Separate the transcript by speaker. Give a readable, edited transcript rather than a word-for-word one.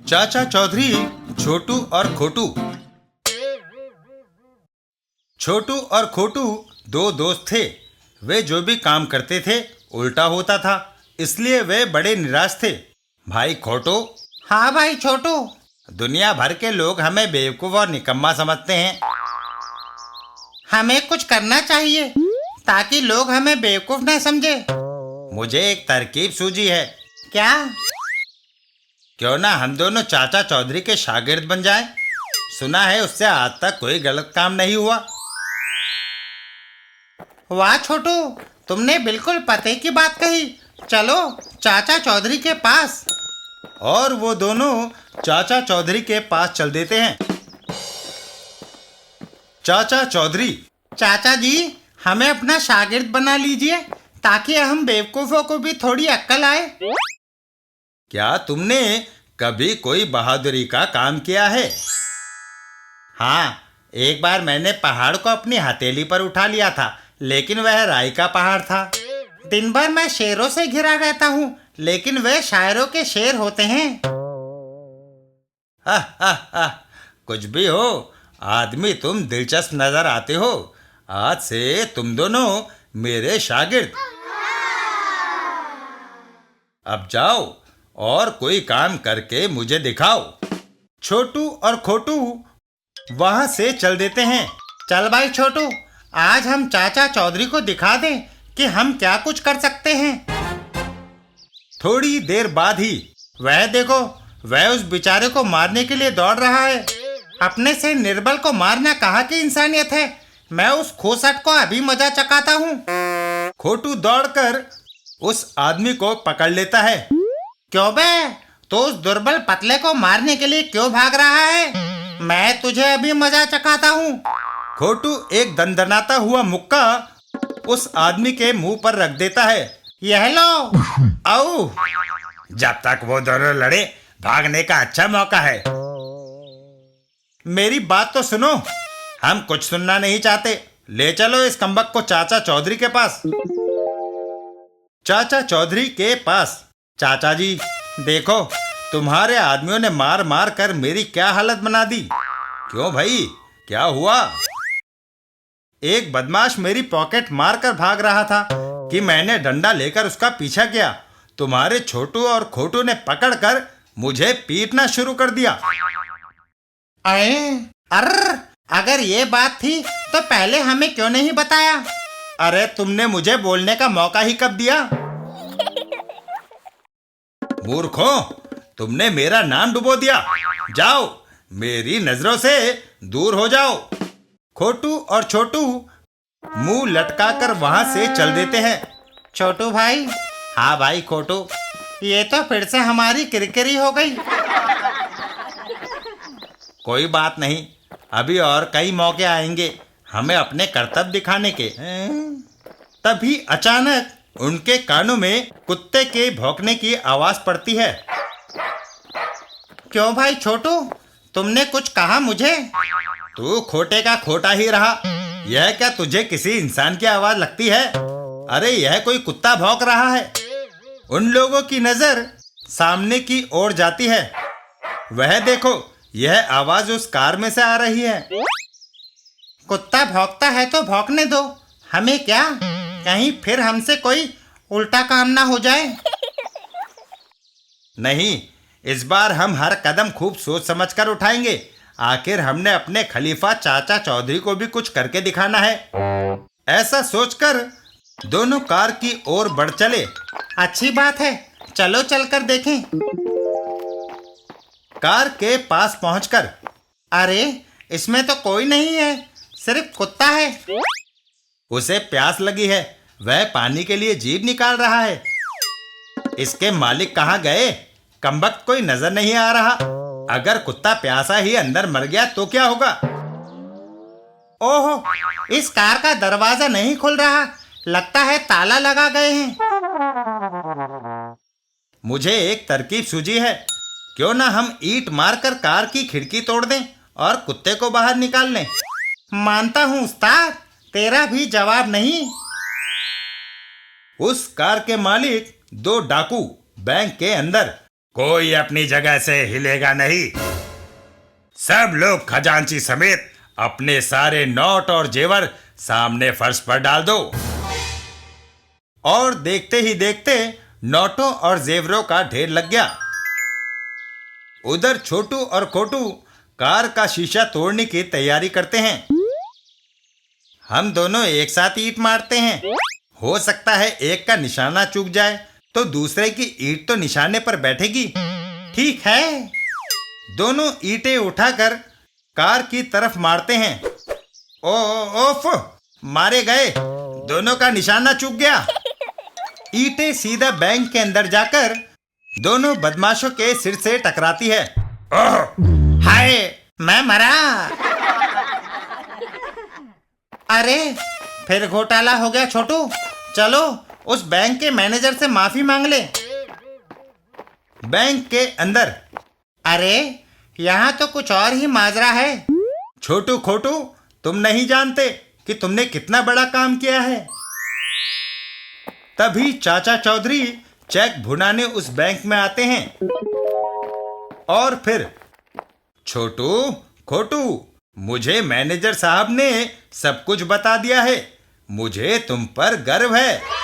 Speaker 1: चाचा चौधरी, छोटू और खोटू। छोटू और खोटू दो दोस्त थे। वे जो भी काम करते थे उल्टा होता था, इसलिए वे बड़े निराश थे। भाई खोटू।
Speaker 2: हाँ भाई छोटू।
Speaker 1: दुनिया भर के लोग हमें बेवकूफ और निकम्मा समझते हैं।
Speaker 2: हमें कुछ करना चाहिए ताकि लोग हमें बेवकूफ न समझे।
Speaker 1: मुझे एक तरकीब सूझी है।
Speaker 2: क्या?
Speaker 1: क्यों ना हम दोनों चाचा चौधरी के शागिर्द बन जाएं? सुना है उससे आज तक कोई गलत काम नहीं हुआ।
Speaker 2: वाह छोटू, तुमने बिल्कुल पते की बात कही। चलो चाचा चौधरी के पास।
Speaker 1: और वो दोनों चाचा चौधरी के पास चल देते हैं। चाचा चौधरी।
Speaker 2: चाचा जी, हमें अपना शागिर्द बना लीजिए ताकि हम बेवकूफों को भी थोड़ी अक्ल आए।
Speaker 1: क्या तुमने कभी कोई बहादुरी का काम किया है?
Speaker 2: हाँ, एक बार मैंने पहाड़ को अपनी हथेली पर उठा लिया था, लेकिन वह राई का पहाड़ था। दिन भर मैं शेरों से घिरा रहता हूँ, लेकिन वे शायरों के शेर होते हैं।
Speaker 1: कुछ भी हो, आदमी तुम दिलचस्प नजर आते हो। आज से तुम दोनों मेरे शागिर्द। अब जाओ और कोई काम करके मुझे दिखाओ। छोटू और खोटू वहां से चल देते हैं।
Speaker 2: चल भाई छोटू, आज हम चाचा चौधरी को दिखा दें कि हम क्या कुछ कर सकते हैं।
Speaker 1: थोड़ी देर बाद ही
Speaker 2: वह देखो, वह उस बेचारे को मारने के लिए दौड़ रहा है। अपने से निर्बल को मारना कहाँ की इंसानियत है। मैं उस खोसट को अभी मजा चखाता हूँ।
Speaker 1: खोटू दौड़कर उस आदमी को पकड़ लेता है।
Speaker 2: क्यों बे, तो उस दुर्बल पतले को मारने के लिए क्यों भाग रहा है? मैं तुझे अभी मजा चखाता हूँ।
Speaker 1: खोटू एक दंदनाता हुआ मुक्का उस आदमी के मुंह पर रख देता है।
Speaker 2: यह लो।
Speaker 1: आओ। जब तक वो दोनों लड़े, भागने का अच्छा मौका है। मेरी बात तो सुनो। हम कुछ सुनना नहीं चाहते। ले चलो इस कमबख्त को चाचा चौधरी के पास। चाचा चौधरी के पास। चाचा जी, देखो तुम्हारे आदमियों ने मार मार कर मेरी क्या हालत बना दी। क्यों भाई, क्या हुआ? एक बदमाश मेरी पॉकेट मार कर भाग रहा था कि मैंने डंडा लेकर उसका पीछा किया। तुम्हारे छोटू और खोटू ने पकड़कर मुझे पीटना शुरू कर दिया।
Speaker 2: अगर ये बात थी तो पहले हमें क्यों नहीं बताया?
Speaker 1: अरे तुमने मुझे बोलने का मौका ही कब दिया? मूर्खों, तुमने मेरा नाम डुबो दिया। जाओ, मेरी नजरों से दूर हो जाओ। खोटू और छोटू मुंह लटकाकर वहां से चल देते हैं।
Speaker 2: छोटू भाई।
Speaker 1: हाँ भाई खोटू।
Speaker 2: ये तो फिर से हमारी किरकिरी हो गई।
Speaker 1: कोई बात नहीं, अभी और कई मौके आएंगे हमें अपने कर्तव्य दिखाने के। तभी अचानक उनके कानों में कुत्ते के भौंकने की आवाज पड़ती है।
Speaker 2: क्यों भाई छोटू, तुमने कुछ कहा मुझे?
Speaker 1: तू खोटे का खोटा ही रहा। यह क्या तुझे किसी इंसान की आवाज लगती है? अरे यह कोई कुत्ता भौंक रहा है। उन लोगों की नजर सामने की ओर जाती है। वह देखो, यह आवाज उस कार में से आ रही है।
Speaker 2: कुत्ता भौंकता है तो भौंकने दो, हमें क्या? कहीं फिर हमसे कोई उल्टा काम ना हो जाए।
Speaker 1: नहीं, इस बार हम हर कदम खूब सोच समझकर उठाएंगे। आखिर हमने अपने खलीफा चाचा चौधरी को भी कुछ करके दिखाना है। ऐसा सोचकर दोनों कार की ओर बढ़ चले।
Speaker 2: अच्छी बात है, चलो चलकर देखें।
Speaker 1: कार के पास पहुंचकर,
Speaker 2: अरे इसमें तो कोई नहीं है, सिर्फ कुत्ता है।
Speaker 1: उसे प्यास लगी है, वह पानी के लिए जीभ निकाल रहा है। इसके मालिक कहाँ गए? कमबख्त कोई नजर नहीं आ रहा। अगर कुत्ता प्यासा ही अंदर मर गया तो क्या होगा?
Speaker 2: ओहो, इस कार का दरवाजा नहीं खुल रहा, लगता है ताला लगा गए हैं।
Speaker 1: मुझे एक तरकीब सूझी है। क्यों ना हम ईंट मारकर कार की खिड़की तोड़ दें और कुत्ते को बाहर निकाल लें।
Speaker 2: मानता हूँ उस्ताद, तेरा भी जवाब नहीं।
Speaker 1: उस कार के मालिक दो डाकू बैंक के अंदर कोई अपनी जगह से हिलेगा नहीं। सब लोग खजांची समेत अपने सारे नोट और जेवर सामने फर्श पर डाल दो।
Speaker 2: और देखते ही देखते नोटों और जेवरों का ढेर लग गया। उधर छोटू और खोटू कार का शीशा तोड़ने की तैयारी करते हैं। हम दोनों एक साथ ईंट मारते हैं। हो सकता है एक का निशाना चूक जाए तो दूसरे की ईंट तो निशाने पर बैठेगी। ठीक है, दोनों ईंटें उठाकर कार की तरफ मारते हैं। ओफ, मारे गए, दोनों का निशाना चूक गया। ईंटें सीधा बैंक के अंदर जाकर दोनों बदमाशों के सिर से टकराती है। हाय, मैं मरा। अरे, फिर घोटाला हो गया छोटू। चलो उस बैंक के मैनेजर से माफी मांग ले। बैंक के अंदर, अरे यहाँ तो कुछ और ही माजरा है। छोटू खोटू, तुम नहीं जानते कि तुमने कितना बड़ा काम किया है। तभी चाचा चौधरी चेक भुनाने उस बैंक में आते हैं। और फिर, छोटू खोटू, मुझे मैनेजर साहब ने सब कुछ बता दिया है। मुझे तुम पर गर्व है।